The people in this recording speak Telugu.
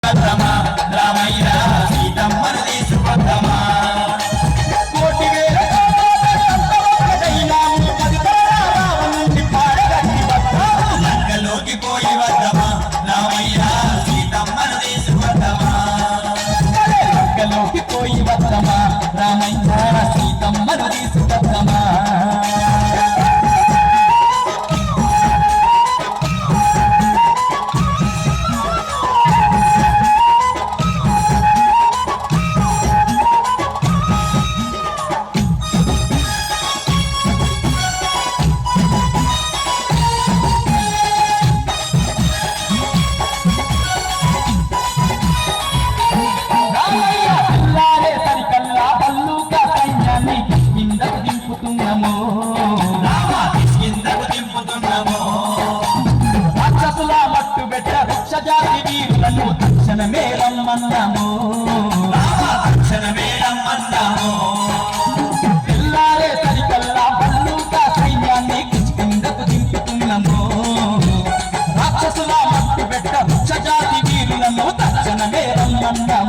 రామయ్య సీతమ్మను తీసుకొద్దమా లంకలోకి పోయి వద్దమా రామయ్య సీతమ్మను తీసుకొద్దమా లంకలోకి పోయి వద్దమా రామయ్య సీతమ్మను తీసుకొద్దమా రాక్షసుల మట్టు పెట్ట వృక్షజాతి వీరులను తక్షణమే రమ్మన్నాము పిల్లారే సరికల్లా బల్లూక సైన్యాన్ని కిష్కిందకు దింపుతున్నాము రాక్షసుల మట్టు పెట్ట వృక్షజాతి వీరులను తక్షణమే రమ్మన్నాము